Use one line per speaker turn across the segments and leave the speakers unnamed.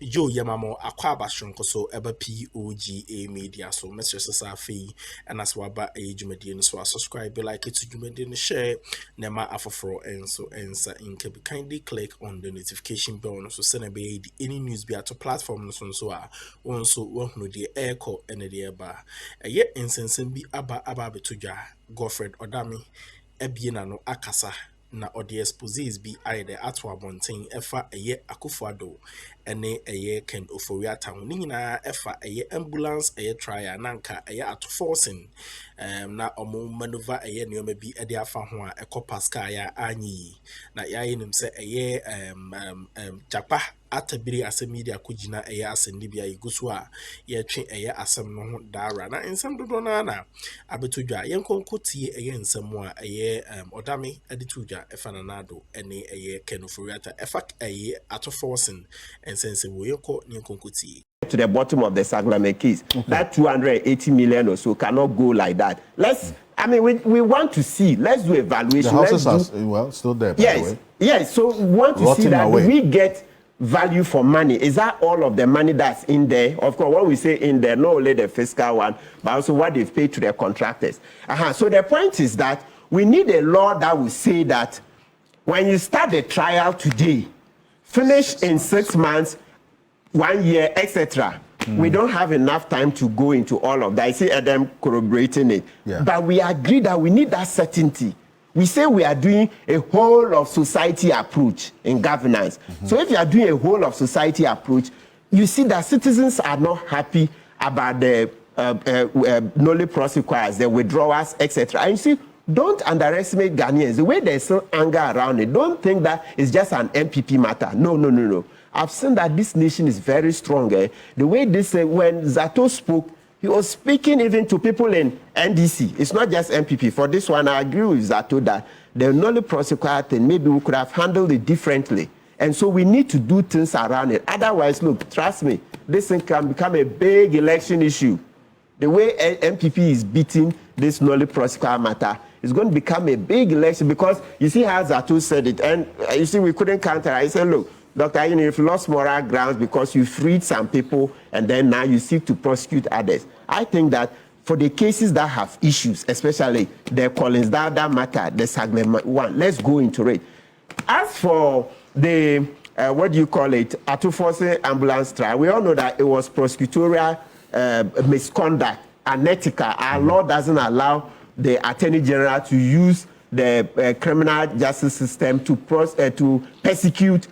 Yo Yamamo Aquaba Shunkoso Eba POG Media. So Mr. Safi and as waba a Jumedian so subscribe like it to Jumedian share Nema Afafro and so answer in can kindly click on the notification bell so send a any news be at a platform so also work no the echo and the bar. A yet incense be aba betuja G.Odame Ebiena no akasa. Na odi exposes bi ayede ato abonten efa eye Akuffo Addo ene eye K.Ofori town ni nyina efa eye ambulance eye trial nanka eye Exp0sɛ na omo maneuver eye nneoma bi ede afa ho a ekopaska ya anyi na yaye nim se eye japa atabiri asem media kugina eye asendi bia igusu a ye twe eye asem no ho dara na ensem dodo na abetodwa yenkonkotie eye ensem a eye Odame editudwa efananado ene eye K.Ofori efa eye Exp0sɛ and sense we yenkonkotie
to the bottom of the Saglame case. That 280 million or so cannot go like that. I mean, we want to see. Let's do evaluation.
The houses are still there, by the way.
Yes, so we want to see that we get value for money. Is that all of the money that's in there? Of course, when we say in there, not only the fiscal one, but also what they've paid to their contractors. So the point is that we need a law that will say that when you start the trial today, finish in 6 months, 1 year, etc. We don't have enough time to go into all of that. I see Adam corroborating it. But we agree that we need that certainty. We say we are doing a whole of society approach in governance. So if you are doing a whole of society approach, you see that citizens are not happy about the NO prosecutors, the withdrawals, etc. And you see, don't underestimate Ghanaians. The way there's still anger around it, don't think that it's just an MPP matter. No. I've seen that this nation is very strong. The way they say, when Zato spoke, he was speaking even to people in NDC. It's not just MPP. For this one, I agree with Zato that the NO prosecutor thing, maybe we could have handled it differently. And so we need to do things around it. Otherwise, look, trust me, this thing can become a big election issue. The way MPP is beating this NO prosecutor matter, it's going to become a big election because you see how Zato said it. And you see, we couldn't counter. I said, look, Dr. You've lost moral grounds because you freed some people and then now you seek to prosecute others. I think that for the cases that have issues, especially the Collins that matter, the Saglem one, let's go into it. As for the, what do you call it, Exp0sɛ ambulance trial, we all know that it was prosecutorial misconduct, unethical. Our law doesn't allow the Attorney General to use the criminal justice system to persecute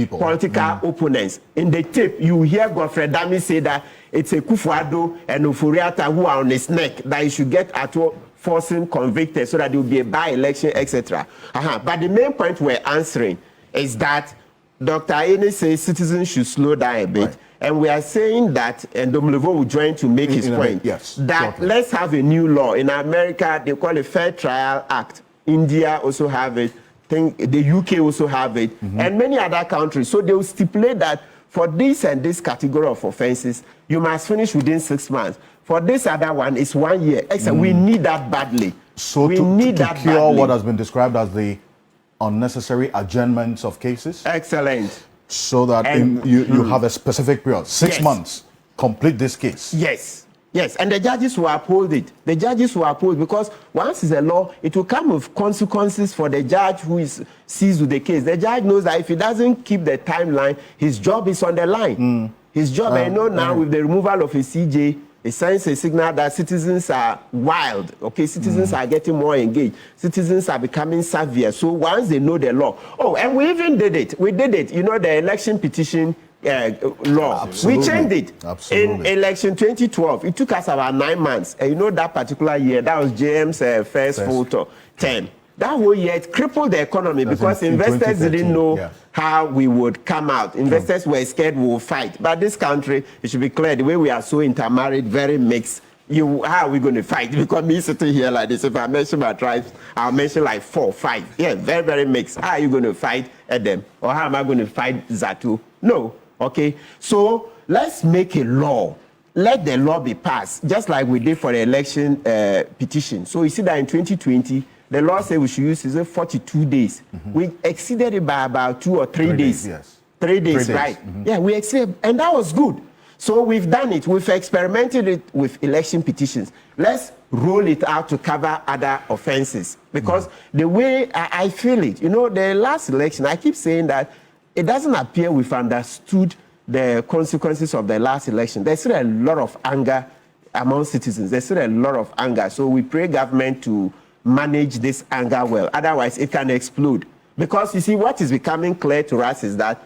political opponents. In the tape, you hear G.Odame say that it's a Akuffo Addo and Ofori who are on his neck, that he should get Exp0sɛ convicted so that there will be a by-election, etc. But the main point we're answering is that Dr. Ene says citizens should slow down a bit. Right. And we are saying that, and Domlevo will join to make his point, that let's have a new law. In America, they call it Fair Trial Act. India also have it. The UK also have it, and many other countries. So they will stipulate that for this and this category of offenses, you must finish within 6 months. For this other one, it's 1 year. We need that badly.
So to cure what has been described as the unnecessary adjournments of cases?
Excellent.
So that you have a specific period, 6 months, complete this case.
Yes, and the judges will uphold it. The judges will uphold because once it's a law, it will come with consequences for the judge who is seized with the case. The judge knows that if he doesn't keep the timeline, his job is on the line. His job, I know now with the removal of a CJ, it sends a signal that citizens are wild. Okay, citizens are getting more engaged. Citizens are becoming savvier. So once they know the law. Oh, and we even did it. We did it. You know, the election petition law.
Absolutely.
We changed it in election 2012. It took us about 9 months. And you know that particular year, that was James' first photo term. That whole year, it crippled the economy because investors didn't know how we would come out. Investors were scared we would fight. But this country, it should be clear, the way we are so intermarried, very mixed. How are we going to fight? Because me sitting here like this, if I mention my tribes, I'll mention like 4, 5. Yeah, very, very mixed. How are you going to fight them? Or how am I going to fight Zato? No. Okay, so let's make a law. Let the law be passed, just like we did for the election petition. So you see that in 2020, the law said we should use 42 days. We exceeded it by about 2 or 3 days. 3 days, right? Yeah, we exceeded, and that was good. So we've done it. We've experimented it with election petitions. Let's roll it out to cover other offenses. Because the way I feel it, the last election, I keep saying that it doesn't appear we've understood the consequences of the last election. There's still a lot of anger among citizens. There's still a lot of anger. So we pray government to manage this anger well. Otherwise, it can explode. Because you see, what is becoming clear to us is that,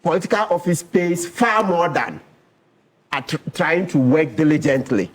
political office pays far more than trying to work diligently.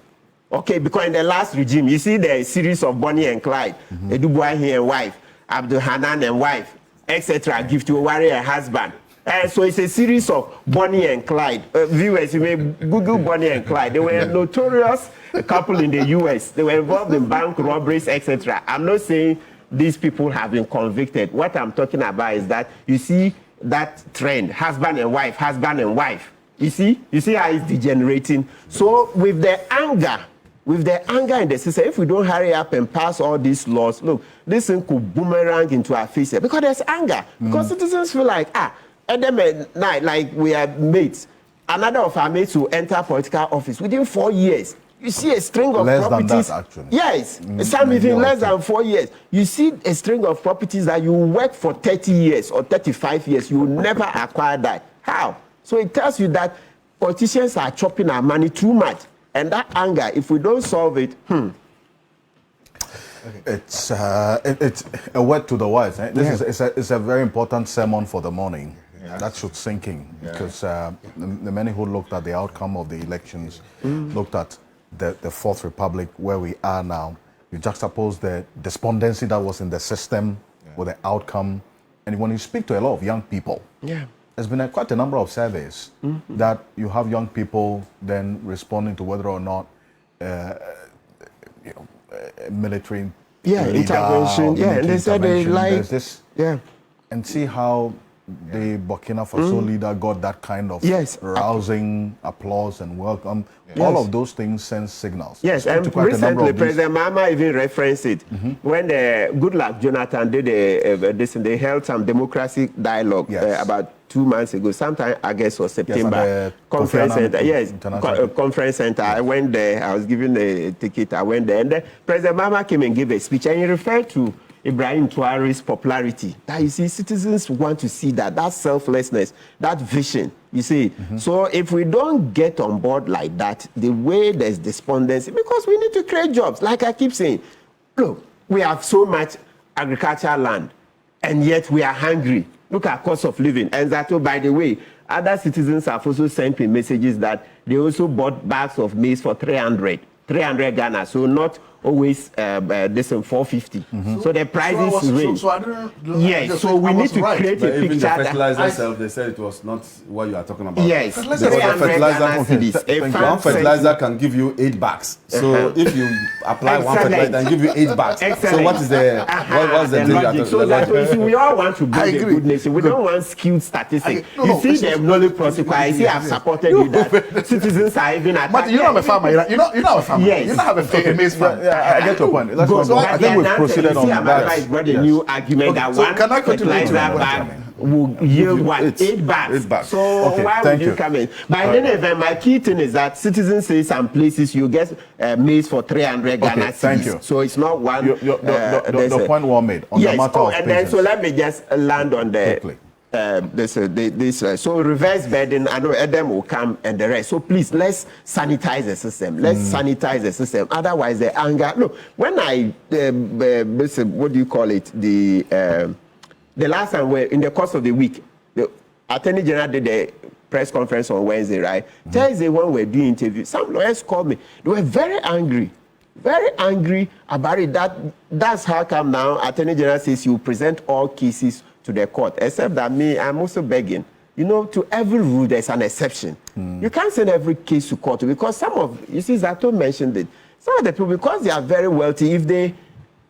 Okay, because in the last regime, you see the series of Bonnie and Clyde, Dėȧdούμy and wife, Abdul Hanan and wife, etc., G.Odame and husband. And so it's a series of Bonnie and Clyde. Viewers, you may Google Bonnie and Clyde. They were a notorious couple in the US. They were involved in bank robberies, etc. I'm not saying these people have been convicted. What I'm talking about is that you see that trend, husband and wife, husband and wife. You see how it's degenerating. So with the anger in the system, if we don't hurry up and pass all these laws, look, this thing could boomerang into our face because there's anger. Because citizens feel like, and then like we are mates. Another of our mates will enter political office within 4 years. You see a string of
less
properties.
Less than that, actually.
Yes, some even less than 4 years. You see a string of properties that you work for 30 years or 35 years. You will never acquire that. How? So it tells you that politicians are chopping our money too much. And that anger, if we don't solve it,
It's a word to the wise. Eh? This is it's a very important sermon for the morning. That should sink in because the many who looked at the outcome of the elections looked at the Fourth Republic where we are now. You juxtapose the despondency that was in the system with the outcome, and when you speak to a lot of young people, there's been quite a number of surveys that you have young people then responding to whether or not military
intervention. And they said they like
this, and see how the Burkina Faso leader got that kind of rousing applause and welcome. All of those things send signals.
Yes, and recently President Mahama even referenced it when the Goodluck Jonathan did they held some democracy dialogue about 2 months ago, sometime I guess was September. Conference center. Conference center. I went there. I was given a ticket. I went there, and then President Mahama came and gave a speech, and he referred to Ibrahim Traoré's popularity. That you see, citizens want to see that selflessness, that vision. You see, so if we don't get on board like that, the way there's despondency, because we need to create jobs. Like I keep saying, look, we have so much agricultural land, and yet we are hungry. Look at cost of living. And that, by the way, other citizens have also sent me messages that they also bought bags of maize for 300 Ghana. So not always this in 450. So the prices range. So we need to create a picture.
The fertilizer itself, they said it was not what you are talking about.
Yes,
one fertilizer can give you 8 bags. So if you apply one fertilizer and give you 8 bags. So what is the what's the logic?
So that we all want to build a good nation. We don't want skewed statistics. You see the knowledge prosecution. I see I've supported you that citizens are even at.
But you're not a farmer. You're not a farmer.
Yes.
You don't have a maize farm. I get your point. I think we've proceeded on that.
Got a new argument that one fertilizer bag will yield 8 bags. So why would you come in? By then, my key thing is that citizens say some places you get maize for 300 Ghana.
Thank you.
So it's not one.
The point well made on the matter of
and then so let me just land on the. So reverse burden, I know Adam will come and the rest. So please, let's sanitize the system. Sanitize the system. Otherwise, the anger. Look, when I, what do you call it? The last time in the course of the week, the Attorney General did a press conference on Wednesday, right? Thursday, when we were doing interviews, some lawyers called me. They were very angry about it. That's how come now Attorney General says you present all cases to the court, except that I'm also begging, to every rule there's an exception. You can't send every case to court because Zato mentioned it. Some of the people, because they are very wealthy, if they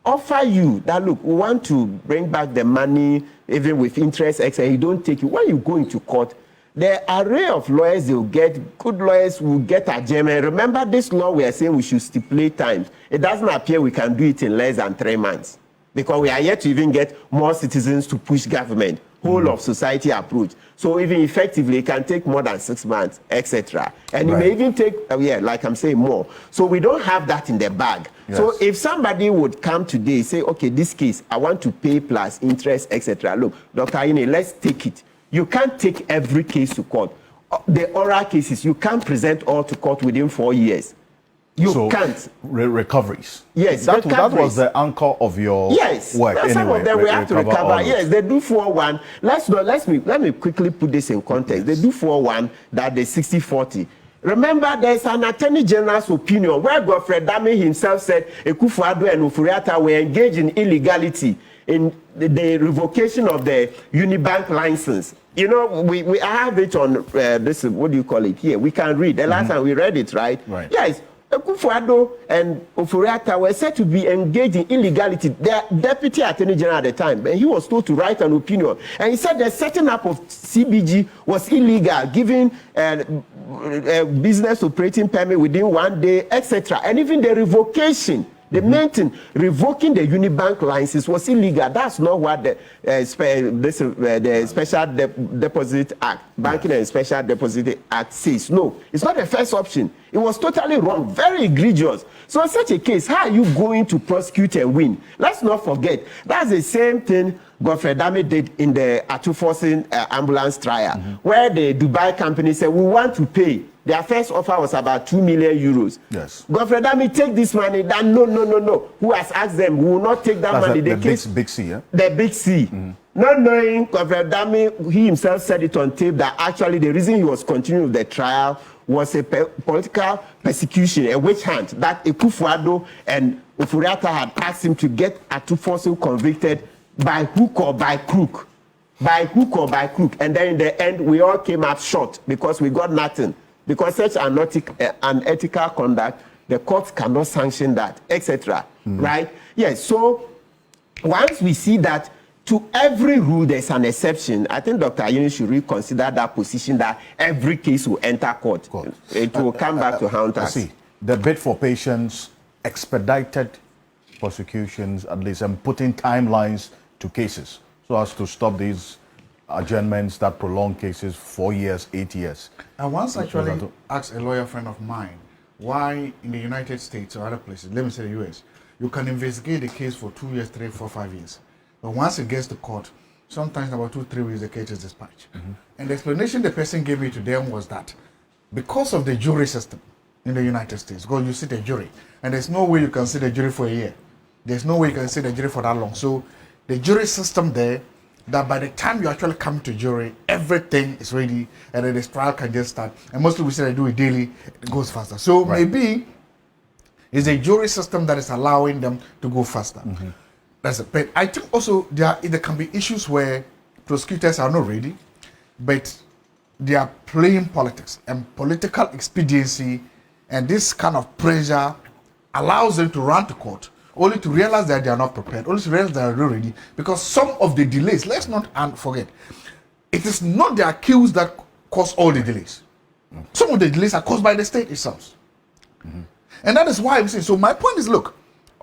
offer you that, look, we want to bring back the money, even with interest, etc., you don't take it. When you go into court, the array of lawyers they'll get, good lawyers will get adjournment. Remember this law we are saying we should stipulate times. It doesn't appear we can do it in less than 3 months. Because we are yet to even get more citizens to push government. whole of society approach. So even effectively, it can take more than 6 months, etc. And it may even take, like I'm saying, more. So we don't have that in the bag. Yes. So if somebody would come today, say, okay, this case, I want to pay plus interest, etc. Look, Dr. Ayine, let's take it. You can't take every case to court. The oral cases, you can't present all to court within 4 years. You can't.
Recoveries.
Yes,
that was the anchor of your work.
Yes, some of them we have to recover. Yes, they do 4-1. Let me quickly put this in context. They do 4-1 that they 60-40. Remember, there's an Attorney General's opinion where Godfrey Dame himself said Akuffo Addo and Ofori were engaged in illegality in the revocation of the Unibank license. You know, we have it on this, what do you call it here? We can read. The last time we read it, right? Yes. Akuffo Addo and Ofori were said to be engaged in illegality. The Deputy Attorney General at the time, and he was told to write an opinion. And he said the setting up of CBG was illegal, giving a business operating permit within 1 day, etc. And even the revocation, the maintain, revoking the Unibank license was illegal. That's not what the Special Deposit Act, Banking and Special Deposit Act says. No, it's not the first option. It was totally wrong, very egregious. So in such a case, how are you going to prosecute and win? Let's not forget, that's the same thing Godfrey Dame did in the Akuffo ambulance trial, where the Dubai company said, we want to pay. Their first offer was about 2 million euros. Yes. Godfrey Dame, take this money. Then no. Who has asked them? We will not take that money.
The big C, yeah?
The big C. Not knowing, Godfrey Dame, he himself said it on tape that actually the reason he was continuing with the trial was a political persecution, a witch hunt that Akuffo Addo and Ofori had asked him to get Akuffo convicted by hook or by crook. By hook or by crook. And then in the end, we all came up short because we got nothing. Because such unethical conduct, the courts cannot sanction that, etc. Right? Yes, so once we see that to every rule there's an exception, I think Dr. Ayine should reconsider that position that every case will enter court. It will come back to haunt us.
See, the bid for patience, expedited prosecutions, at least, and putting timelines to cases so as to stop these adjournments that prolong cases 4 years, 8 years.
I once actually asked a lawyer friend of mine why in the United States or other places, let me say the US, you can investigate the case for 2 years, 3, 4, 5 years. But once it gets to court, sometimes about 2, 3 weeks the case is dispatched. And the explanation the person gave me to them was that because of the jury system in the United States, because you sit a jury, and there's no way you can sit a jury for a year. There's no way you can sit a jury for that long. So the jury system there, that by the time you actually come to jury, everything is ready and then the trial can just start. And mostly we say they do it daily, it goes faster. So maybe it's a jury system that is allowing them to go faster. That's it. But I think also there can be issues where prosecutors are not ready, but they are playing politics and political expediency, and this kind of pressure allows them to run to court only to realize that they are not prepared, only to realize that they are not ready, because some of the delays, let's not forget, it is not the accused that cause all the delays. Some of the delays are caused by the state itself. And that is why we say, so my point is, look,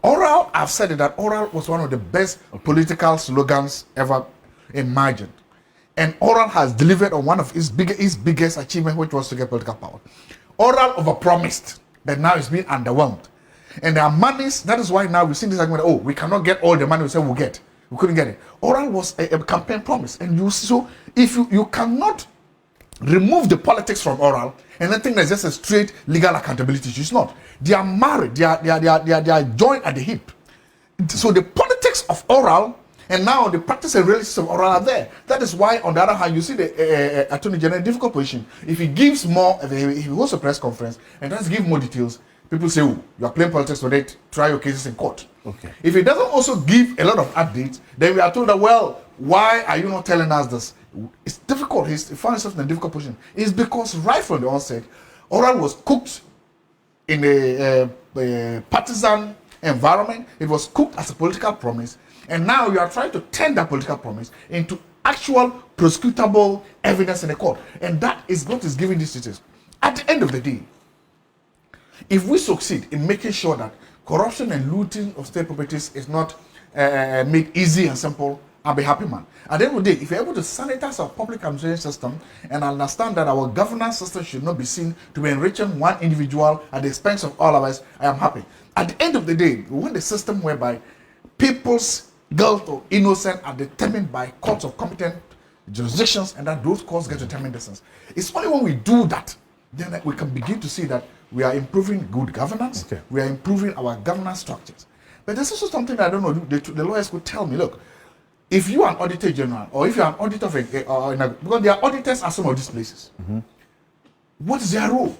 oral, I've said it, that oral was one of the best political slogans ever imagined. And oral has delivered on one of its biggest achievement, which was to get political power. Oral overpromised, but now it's being underwhelmed. And there are monies, that is why now we've seen this argument, oh, we cannot get all the money we said we'll get. We couldn't get it. Oral was a campaign promise. And you so if you cannot remove the politics from oral and then think that's just a straight legal accountability, it's not. They are married, they are joined at the hip. So the politics of oral and now the practice and realities of oral are there. That is why, on the other hand, you see the Attorney General in a difficult position. If he gives more, if he goes to a press conference and does give more details, people say, oh, you are playing politics for that, try your cases in court. Okay. If he doesn't also give a lot of updates, then we are told that, well, why are you not telling us this? It's difficult. He found himself in a difficult position. It's because right from the onset, oral was cooked in a partisan environment. It was cooked as a political promise. And now you are trying to turn that political promise into actual prosecutable evidence in the court. And that is what is giving these details. At the end of the day, if we succeed in making sure that corruption and looting of state properties is not made easy and simple, I'll be happy, man. At the end of the day, if you're able to sanitize our public administration system and understand that our governance system should not be seen to be enriching one individual at the expense of all of us, I am happy. At the end of the day, we want a system whereby people's guilt or innocence are determined by courts of competent jurisdictions, and that those courts get determined distance. It's only when we do that, then we can begin to see that we are improving good governance, we are improving our governance structures. But there's also something that I don't know, the lawyers could tell me, look, if you are an auditor general, or if you are an auditor of because there are auditors at some of these places, what is their role?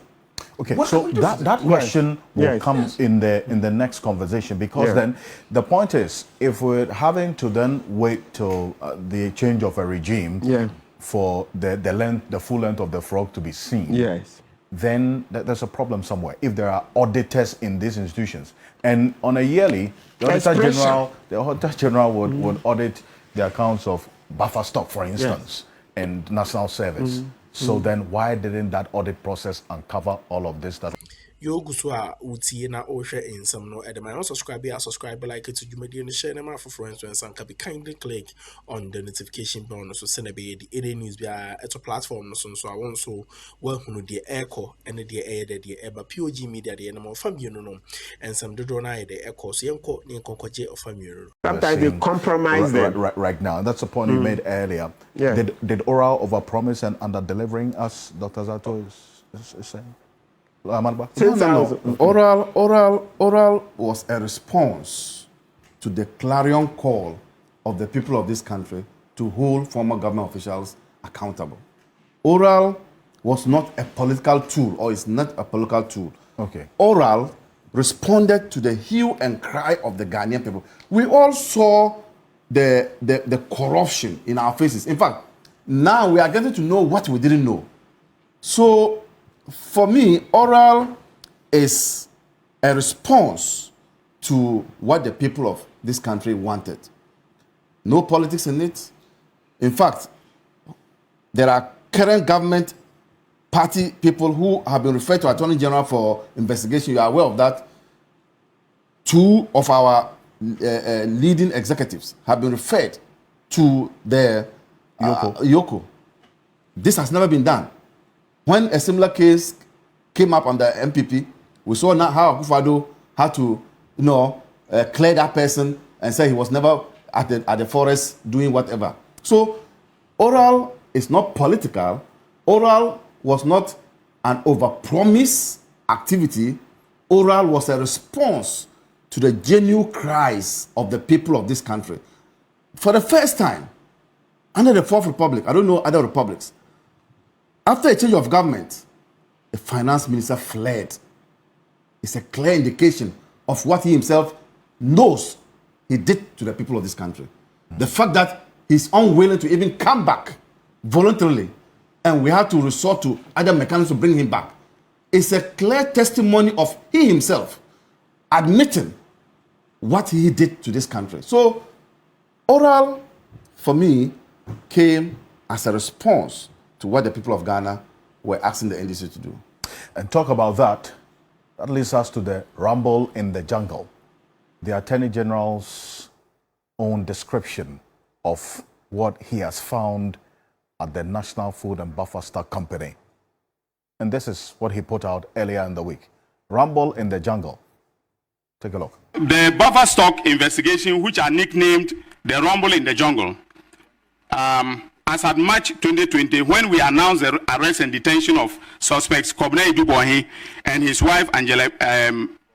Okay, so that question will come in the next conversation, because then the point is, if we're having to then wait till the change of a regime for the full length of the frog to be seen, then there's a problem somewhere. If there are auditors in these institutions, and on a yearly, the auditor general would audit the accounts of buffer stock, for instance, and national service. So then why didn't that audit process uncover all of this?
Yo guswa uti na oshe in some no edema. Subscribe, like it to you media and share them out for friends and can be kindly click on the notification bell so send a bit the news be at a platform so I want so well who the echo and the air that the ever POG Media the animal from you know and some do the echo so young court near Concoje of family.
Sometimes they compromise
right now, and that's the point you made earlier. Did oral overpromise and under delivering, as Dr. Zato is saying?
Oral was a response to the clarion call of the people of this country to hold former government officials accountable. Oral was not a political tool, or is not a political tool. Oral responded to the hue and cry of the Ghanaian people. We all saw the corruption in our faces. In fact, now we are getting to know what we didn't know. So, for me, oral is a response to what the people of this country wanted. No politics in it. In fact, there are current government party people who have been referred to Attorney General for investigation. You are aware of that. Two of our leading executives have been referred to the Yoko. This has never been done. When a similar case came up on the MPP, we saw now how Akuffo had to, clear that person and say he was never at the forest doing whatever. So, oral is not political. Oral was not an overpromise activity. Oral was a response to the genuine cries of the people of this country. For the first time, under the Fourth Republic, I don't know other republics, after a change of government, the finance minister fled. It's a clear indication of what he himself knows he did to the people of this country. The fact that he's unwilling to even come back voluntarily, and we had to resort to other mechanisms to bring him back, is a clear testimony of he himself admitting what he did to this country. So, oral, for me, came as a response to what the people of Ghana were asking the NDC to do.
And talk about that leads us to the rumble in the jungle. The Attorney General's own description of what he has found at the National Food and Buffer Stock Company. And this is what he put out earlier in the week. Rumble in the jungle. Take a look.
The buffer stock investigation, which are nicknamed the Rumble in the Jungle, as at March 2020, when we announced the arrest and detention of suspects Kobna Dėstr0y and his wife Angela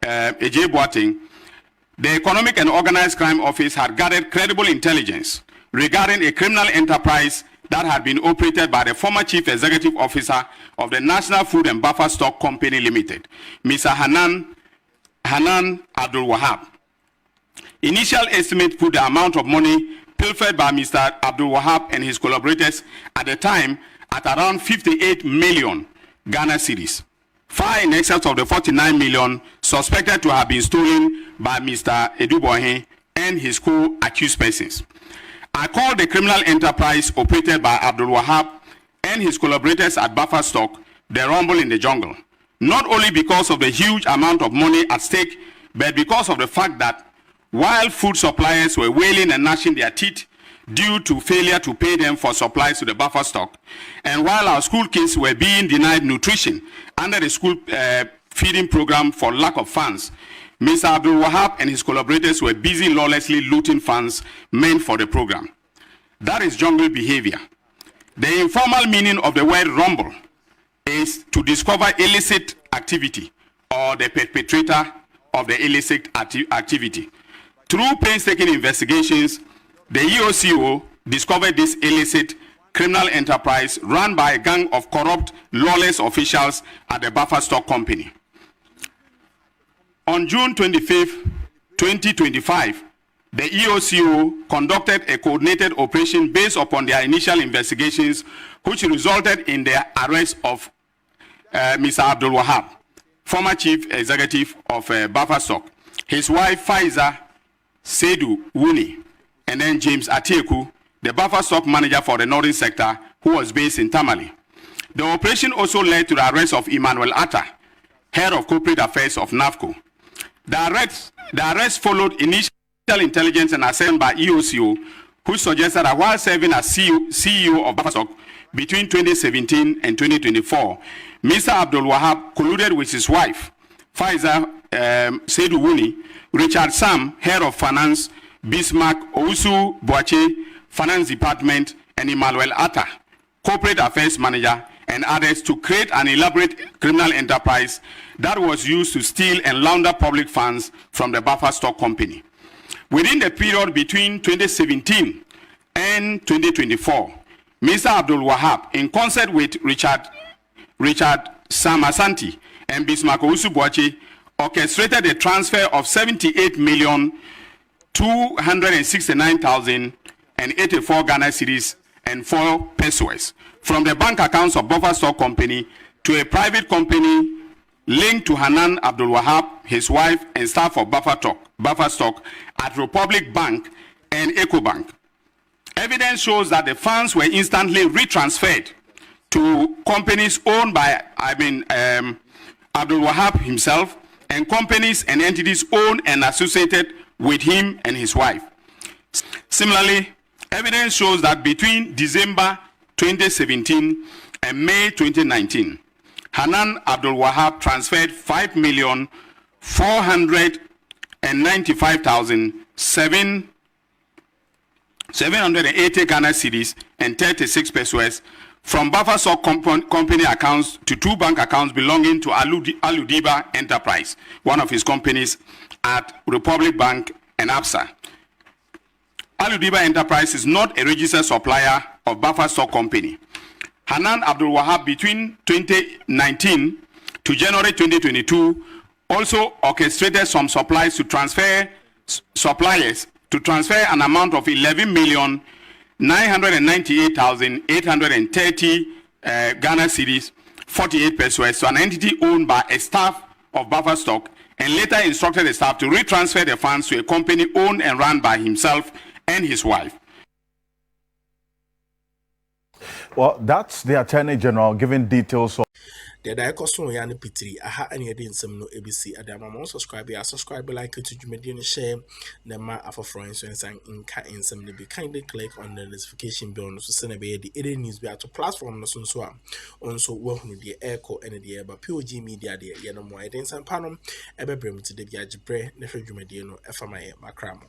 Boateng, the Economic and Organized Crime Office had gathered credible intelligence regarding a criminal enterprise that had been operated by the former Chief Executive Officer of the National Food and Buffer Stock Company Limited, Mr. Hanan Abdul Wahab. Initial estimates put the amount of money pilfered by Mr. Abdul Wahab and his collaborators at the time at around 58 million Ghana cedis, far in excess of the 49 million suspected to have been stolen by Mr. Dėstr0y and his co-accused persons. I call the criminal enterprise operated by Abdul Wahab and his collaborators at Buffer Stock the Rumble in the Jungle, not only because of the huge amount of money at stake, but because of the fact that while food suppliers were wailing and gnashing their teeth due to failure to pay them for supplies to the buffer stock. And while our school kids were being denied nutrition under the school feeding program for lack of funds, Mr. Abdul Wahab and his collaborators were busy lawlessly looting funds meant for the program. That is jungle behavior. The informal meaning of the word rumble is to discover illicit activity or the perpetrator of the illicit activity. Through painstaking investigations, the EOCO discovered this illicit criminal enterprise run by a gang of corrupt, lawless officials at the buffer stock company. On June 25, 2025, the EOCO conducted a coordinated operation based upon their initial investigations, which resulted in the arrest of Mr. Abdul Wahab, former chief executive of buffer stock, his wife Faiza Sedu Wuni, and then James Atieku, the buffer stock manager for the northern sector, who was based in Tamale. The operation also led to the arrest of Emmanuel Atta, head of corporate affairs of NAFCO. The arrest followed initial intelligence and assessment by EOCO, who suggested that while serving as CEO of buffer stock between 2017 and 2024, Mr. Abdul Wahab colluded with his wife, Faiza Sedu Wuni, Richard Sam, head of finance, Bismarck Ousu Boache, finance department, and Emmanuel Atta, corporate affairs manager, and others to create an elaborate criminal enterprise that was used to steal and launder public funds from the buffer stock company. Within the period between 2017 and 2024, Mr. Abdul Wahab, in concert with Richard Sam Asante and Bismarck Ousu Boache, orchestrated the transfer of 78,269,084 Ghana cedis and 4 pesos from the bank accounts of buffer stock company to a private company linked to Hanan Abdul Wahab, his wife, and staff of buffer stock at Republic Bank and EcoBank. Evidence shows that the funds were instantly retransferred to companies owned by Abdul Wahab himself, and companies and entities owned and associated with him and his wife. Similarly, evidence shows that between December 2017 and May 2019, Hanan Abdul Wahab transferred 5,495,780 Ghana cedis and 36 pesos from buffer stock company accounts to 2 bank accounts belonging to Aludiba Enterprise, one of his companies, at Republic Bank and ABSA. Aludiba Enterprise is not a registered supplier of buffer stock company. Hanan Abdul Wahab between 2019 to January 2022 also orchestrated some suppliers to transfer an amount of 11,998,830 Ghana cedis, 48 pesos, to an entity owned by a staff of buffer stock, and later instructed the staff to retransfer the funds to a company owned and run by himself and his wife.
Well, that's the Attorney General giving details of
the Daikoson Yan Pitri, aha, and you didn't some no ABC Adama subscribe, like to Jumedia and share Nema for friends and sang in cat in some be kindly click on the notification bell to send a baby the news be to platform no soon so on so work with the echo and the air but POG Media the Yanamo Edens and Panum ever bring to the Biajibre, Nefer Jumediano, Akroma.